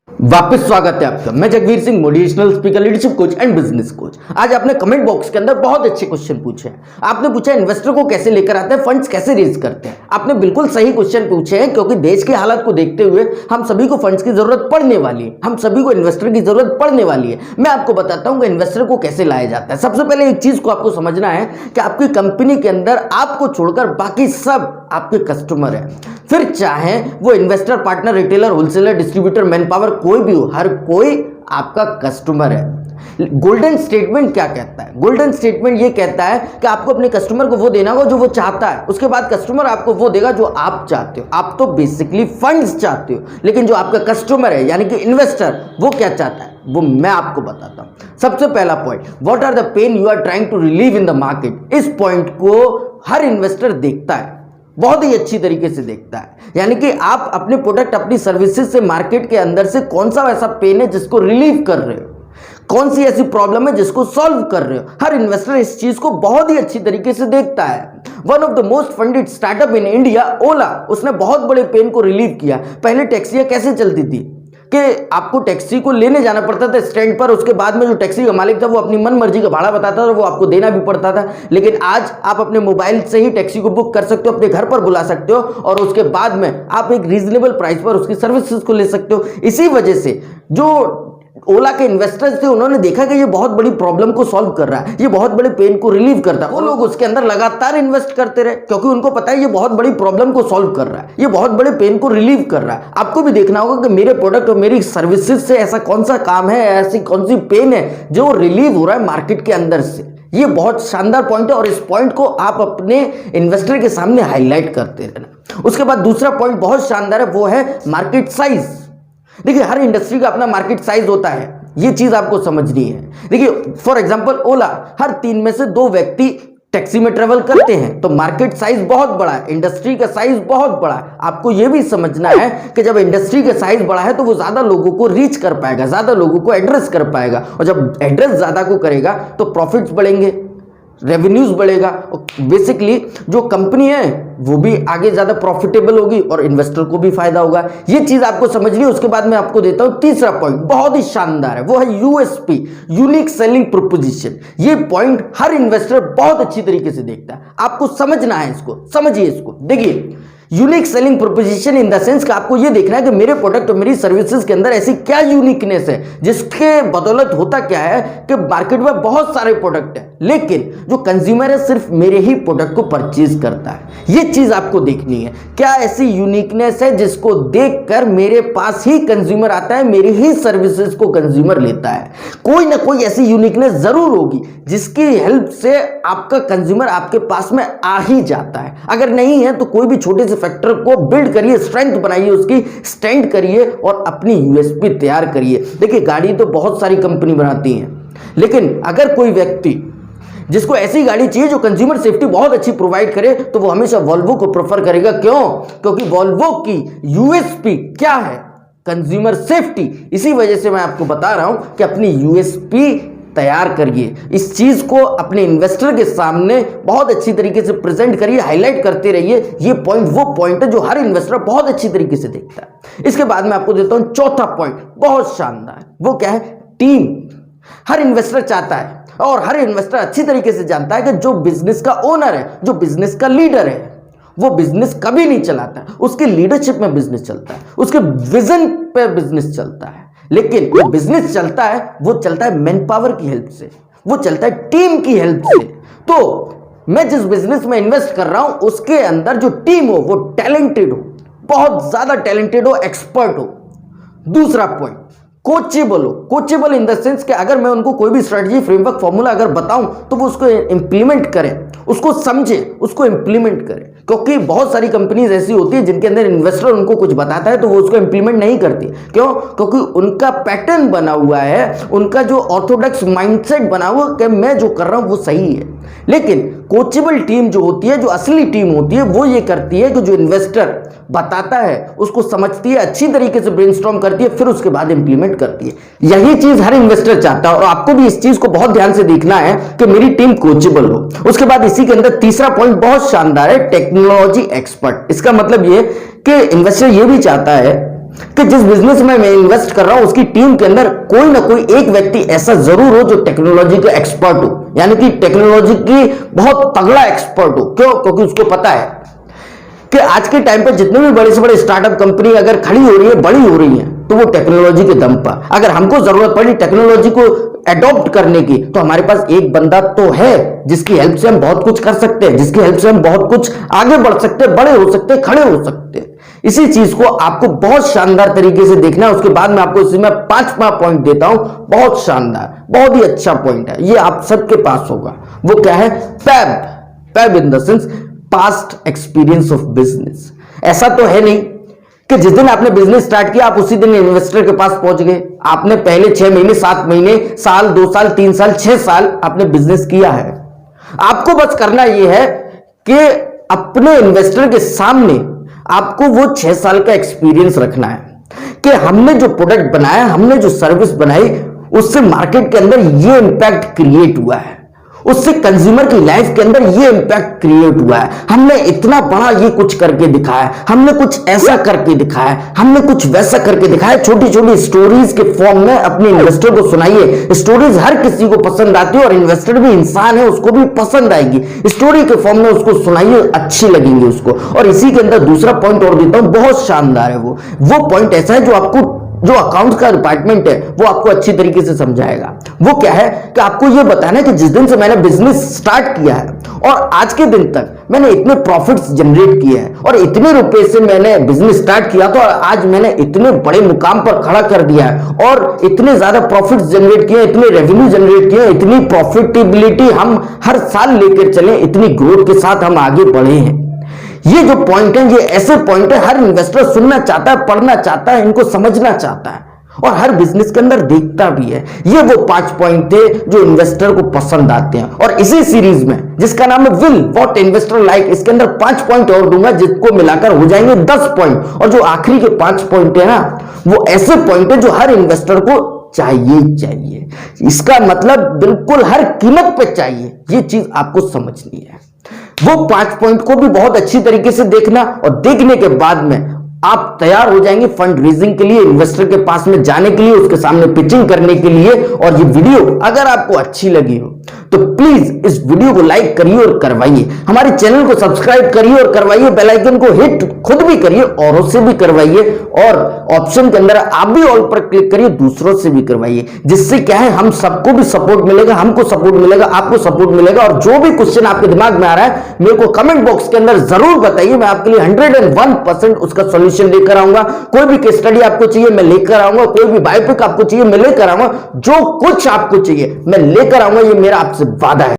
वापस स्वागत है आपका। मैं Jagveer Singh, motivational speaker, leadership coach and business coach. आज आपने कमेंट बॉक्स के अंदर बहुत अच्छे क्वेश्चन पूछे हैं। आपने पूछा इन्वेस्टर को कैसे लेकर आते हैं, फंड्स कैसे रेज करते हैं। आपने बिल्कुल सही क्वेश्चन पूछे हैं, क्योंकि देश की हालत को देखते हुए हम सभी को फंड्स की जरूरत पड़ने वाली है, हम सभी को इन्वेस्टर की जरूरत पड़ने वाली है। मैं आपको बताता हूं कि इन्वेस्टर को कैसे लाया जाता है। सबसे पहले एक चीज को आपको समझना है कि आपकी कंपनी के अंदर आपको छोड़कर बाकी सब आपके कस्टमर है। फिर चाहे वो investor, partner, retailer, wholesaler, distributor, man power कोई भी हो, हर कोई आपका कस्टमर है। गोल्डन स्टेटमेंट क्या कहता है? गोल्डन स्टेटमेंट ये कहता है कि आपको अपने कस्टमर को वो देना होगा जो वो चाहता है, उसके बाद कस्टमर आपको वो देगा जो आप चाहते हो। आप तो बेसिकली फंड्स चाहते हो, लेकिन जो आपका कस्टमर है यानी कि इन्वेस्टर, वो क्या चाहता है वो मैं आपको बताता हूं। सबसे पहला point, what are the pain you are trying to relieve in the market. इस पॉइंट को हर इन्वेस्टर देखता है, बहुत ही अच्छी तरीके से देखता है। यानी कि आप अपने प्रोडक्ट, अपनी सर्विसेज से मार्केट के अंदर से कौन सा ऐसा पेन है जिसको रिलीव कर रहे हो, कौन सी ऐसी प्रॉब्लम है जिसको सॉल्व कर रहे हो। हर इन्वेस्टर इस चीज को बहुत ही अच्छी तरीके से देखता है। One of the most funded startup in India, Ola, उसने बहुत बड़े पेन को रिलीव किया। पहले टैक्सियां कैसे चलती थी कि आपको टैक्सी को लेने जाना पड़ता था स्टैंड पर, उसके बाद में जो टैक्सी का मालिक था वो अपनी मन मर्जी का भाड़ा बताता था, वो आपको देना भी पड़ता था। लेकिन आज आप अपने मोबाइल से ही टैक्सी को बुक कर सकते हो, अपने घर पर बुला सकते हो, और उसके बाद में आप एक रीजनेबल प्राइस पर उसकी सर्विसेज को ले सकते हो। इसी वजह से जो ओला के इन्वेस्टर्स थे, उन्होंने देखा कि ये बहुत बड़ी प्रॉब्लम को सॉल्व कर रहा है, ये बहुत बड़े पेन को रिलीव करता है। वो लोग उसके अंदर लगातार इन्वेस्ट करते रहे, क्योंकि उनको पता है ये बहुत बड़ी प्रॉब्लम को सॉल्व कर रहा है, ये बहुत बड़े पेन को रिलीव कर रहा है। आपको भी देखना होगा कि मेरे प्रोडक्ट और मेरी सर्विसेज से ऐसा कौन सा काम है, ऐसी कौन सी पेन है जो रिलीव हो रहा है मार्केट के अंदर से। ये बहुत शानदार पॉइंट है, और इस पॉइंट को आप अपने इन्वेस्टर के सामने हाईलाइट करते रहना। उसके बाद दूसरा पॉइंट बहुत शानदार है, वो है मार्केट साइज। देखिए, हर इंडस्ट्री का अपना मार्केट साइज होता है, ये चीज आपको समझनी है। देखिए, फॉर एग्जांपल ओला, हर 3 में से 2 व्यक्ति टैक्सी में ट्रेवल करते हैं, तो मार्केट साइज बहुत बड़ा है, इंडस्ट्री का साइज बहुत बड़ा है। आपको यह भी समझना है कि जब इंडस्ट्री का साइज बड़ा है तो वो ज्यादा लोगों को रीच कर पाएगा, ज्यादा लोगों को एड्रेस कर पाएगा, और जब एड्रेस ज्यादा को करेगा तो प्रॉफिट्स बढ़ेंगे, रेवेन्यूज बढ़ेगा, और बेसिकली जो कंपनी है वो भी आगे ज्यादा प्रॉफिटेबल होगी और इन्वेस्टर को भी फायदा होगा। ये चीज आपको समझनी है। उसके बाद मैं आपको देता हूं तीसरा पॉइंट, बहुत ही शानदार है, वो है यूएसपी, यूनिक सेलिंग प्रोपोजिशन। ये पॉइंट हर इन्वेस्टर बहुत अच्छी तरीके से देखता है, आपको समझना है इसको, समझिए इसको। देखिए, unique selling proposition in the sense कि आपको यह देखना है कि मेरे प्रोडक्ट और मेरी सर्विसेज के अंदर ऐसी क्या यूनिकनेस है जिसके बदौलत होता क्या है कि मार्केट में बहुत सारे प्रोडक्ट है, लेकिन जो कंज्यूमर है सिर्फ मेरे ही प्रोडक्ट को परचेज करता है। यह चीज आपको देखनी है, क्या ऐसी यूनिकनेस है जिसको देखकर मेरे पास ही कंज्यूमर आता है, मेरी ही सर्विसेज को कंज्यूमर लेता है। कोई ना कोई ऐसी यूनिकनेस जरूर होगी जिसकी हेल्प से आपका कंज्यूमर आपके पास में आ ही जाता है। अगर नहीं है तो कोई भी छोटे से फैक्टर को बिल्ड करिए, स्ट्रेंथ बनाइए, उसकी स्टैंड करिए और अपनी यूएसपी तैयार करिए। देखिए, गाड़ी तो बहुत सारी कंपनी बनाती है, लेकिन अगर कोई व्यक्ति जिसको ऐसी गाड़ी चाहिए जो कंज्यूमर सेफ्टी बहुत अच्छी प्रोवाइड करे, तो वो हमेशा वॉल्वो को प्रेफर करेगा। क्यों? क्योंकि वॉल्वो की यूएसपी क्या है? Consumer safety. इसी वजह से मैं आपको बता रहा हूं कि अपनी यूएसपी तैयार करिए, इस चीज को अपने इन्वेस्टर के सामने बहुत अच्छी तरीके से प्रेजेंट करिए, हाईलाइट करते रहिए। ये पॉइंट वो पॉइंट है जो हर इन्वेस्टर बहुत अच्छी तरीके से देखता है। इसके बाद मैं आपको देता हूं चौथा पॉइंट, बहुत शानदार। वो क्या है? टीम। हर इन्वेस्टर चाहता है, और हर इन्वेस्टर अच्छी तरीके से जानता है कि जो बिजनेस का ओनर है, जो बिजनेस का लीडर है, वो बिजनेस कभी नहीं चलाता, उसकी लीडरशिप में बिजनेस चलता है, उसके विजन पे बिजनेस चलता है। लेकिन जो बिजनेस चलता है वो चलता है मैन पावर की हेल्प से, वो चलता है टीम की हेल्प से। तो मैं जिस बिजनेस में इन्वेस्ट कर रहा हूं उसके अंदर जो टीम हो वो टैलेंटेड हो, बहुत ज्यादा टैलेंटेड हो, एक्सपर्ट हो। दूसरा पॉइंट, कोचेबल हो। कोचेबल इन द सेंस कि अगर मैं उनको कोई भी स्ट्रेटजी, फ्रेमवर्क, फॉर्मूला अगर बताऊं तो वो उसको इंप्लीमेंट करें, उसको समझे, उसको इंप्लीमेंट करें। क्योंकि बहुत सारी कंपनीज ऐसी होती है जिनके अंदर इन्वेस्टर उनको कुछ बताता है तो वो उसको इंप्लीमेंट नहीं करती। क्यों? क्योंकि उनका पैटर्न बना हुआ है, उनका जो ऑर्थोडॉक्स माइंडसेट बना हुआ कि मैं जो कर रहा हूं वो सही है। लेकिन कोचेबल टीम जो होती है, जो असली टीम होती है, वो ये करती है कि जो इन्वेस्टर बताता है उसको समझती है, अच्छी तरीके से ब्रेनस्टॉर्म करती है, फिर उसके बाद इंप्लीमेंट करती है। यही चीज हर इन्वेस्टर चाहता है, और आपको भी इस चीज को बहुत ध्यान से देखना है कि मेरी टीम कोचेबल हो। उसके बाद इसी के अंदर तीसरा पॉइंट बहुत शानदार है, टेक्नोलॉजी एक्सपर्ट। इसका मतलब ये कि इन्वेस्टर ये भी चाहता है कि जिस बिजनेस में मैं इन्वेस्ट कर रहा हूं उसकी टीम के अंदर कोई ना कोई एक व्यक्ति ऐसा जरूर हो जो टेक्नोलॉजी का एक्सपर्ट हो, यानी कि टेक्नोलॉजी की बहुत तगड़ा एक्सपर्ट हो। क्यों? क्योंकि उसको पता है कि आज के टाइम पे जितने भी बड़े से बड़े स्टार्टअप कंपनी अगर खड़ी हो रही है, बड़ी हो रही है, तो वो टेक्नोलॉजी के दम पर। अगर हमको जरूरत पड़ी टेक्नोलॉजी को एडॉप्ट करने की, तो हमारे पास एक बंदा तो है जिसकी हेल्प से हम बहुत कुछ कर सकते हैं, जिसकी हेल्प से हम बहुत कुछ आगे बढ़ सकते हैं, बड़े हो सकते हैं, खड़े हो सकते हैं। इसी चीज को आपको बहुत शानदार तरीके से देखना है। उसके बाद मैं आपको इसमें 5 पॉइंट देता हूं, बहुत शानदार, बहुत ही अच्छा पॉइंट है, ये आप सबके पास होगा। वो क्या है? पैब in the sense past experience of business. ऐसा तो है नहीं कि जिस दिन आपने बिजनेस स्टार्ट किया आप उसी दिन इन्वेस्टर के पास पहुंच गए। आपने पहले 6 महीने, 7 महीने, साल, 2 साल, 3 साल, 6 साल आपने बिजनेस किया है। आपको बस करना यह है कि अपने इन्वेस्टर के सामने आपको वो 6 साल का एक्सपीरियंस रखना है कि हमने जो प्रोडक्ट बनाया, हमने जो सर्विस बनाई, उससे मार्केट के अंदर ये इंपैक्ट क्रिएट हुआ है, उससे कंज्यूमर की लाइफ के अंदर ये इंपैक्ट क्रिएट हुआ है, हमने इतना बड़ा ये कुछ करके दिखाया, हमने कुछ ऐसा करके दिखाया, हमने कुछ वैसा करके दिखाया। छोटी छोटी स्टोरीज के फॉर्म में अपने इन्वेस्टर को सुनाइए। स्टोरीज हर किसी को पसंद आती है और इन्वेस्टर भी इंसान है, उसको भी पसंद आएगी। स्टोरी के फॉर्म में उसको सुनाइए, अच्छी लगेंगी उसको। और इसी के अंदर दूसरा पॉइंट और देता हूं, बहुत शानदार है। वो पॉइंट ऐसा है जो आपको, जो अकाउंट्स का डिपार्टमेंट है वो आपको अच्छी तरीके से समझाएगा। वो क्या है कि आपको ये बताना है कि जिस दिन से मैंने बिजनेस स्टार्ट किया है और आज के दिन तक मैंने इतने प्रॉफिट्स जनरेट किए हैं और इतने रुपए से मैंने बिजनेस स्टार्ट किया तो आज मैंने इतने बड़े मुकाम पर खड़ा कर दिया है और इतने ज्यादा प्रॉफिट्स जनरेट किए, इतने रेवेन्यू जनरेट किए, इतनी प्रॉफिटेबिलिटी हम हर साल लेकर चले, इतनी ग्रोथ के साथ हम आगे बढ़े हैं। ये जो पॉइंट है, ये ऐसे पॉइंट है हर इन्वेस्टर सुनना चाहता है, पढ़ना चाहता है, इनको समझना चाहता है और हर बिजनेस के अंदर देखता भी है। ये वो 5 पॉइंट थे जो इन्वेस्टर को पसंद आते हैं। और इसी सीरीज में जिसका नाम है विल व्हाट इन्वेस्टर लाइक, इसके अंदर 5 पॉइंट और दूंगा जिसको मिलाकर हो जाएंगे 10 पॉइंट। और जो आखिरी के 5 पॉइंट है ना, वो ऐसे पॉइंट है जो हर इन्वेस्टर को चाहिए। इसका मतलब बिल्कुल हर कीमत पे चाहिए। ये चीज आपको समझनी है। वो 5 पॉइंट को भी बहुत अच्छी तरीके से देखना और देखने के बाद में आप तैयार हो जाएंगे फंड रेजिंग के लिए, इन्वेस्टर के पास में जाने के लिए, उसके सामने पिचिंग करने के लिए। और ये वीडियो अगर आपको अच्छी लगी हो तो प्लीज इस वीडियो को लाइक करिए और करवाइए, हमारे चैनल को सब्सक्राइब करिए और करवाइए, बेल आइकन को हिट खुद भी करिए, औरों से भी करवाइए और ऑप्शन के अंदर आप भी ऑल पर क्लिक करिए, दूसरों से भी करवाइए। जिससे क्या है, हम सबको भी सपोर्ट मिलेगा, हमको सपोर्ट मिलेगा, आपको सपोर्ट मिलेगा। और जो भी क्वेश्चन आपके दिमाग में आ रहा है मेरे को कमेंट बॉक्स के अंदर जरूर बताइए, मैं आपके लिए 101% उसका सॉल्यूशन लेकर आऊंगा। कोई भी केस स्टडी आपको चाहिए मैं लेकर आऊंगा, कोई भी बायोपिक आपको चाहिए मैं लेकर आऊंगा, जो कुछ आपको चाहिए मैं लेकर आऊंगा, ये मेरा आपसे वादा है।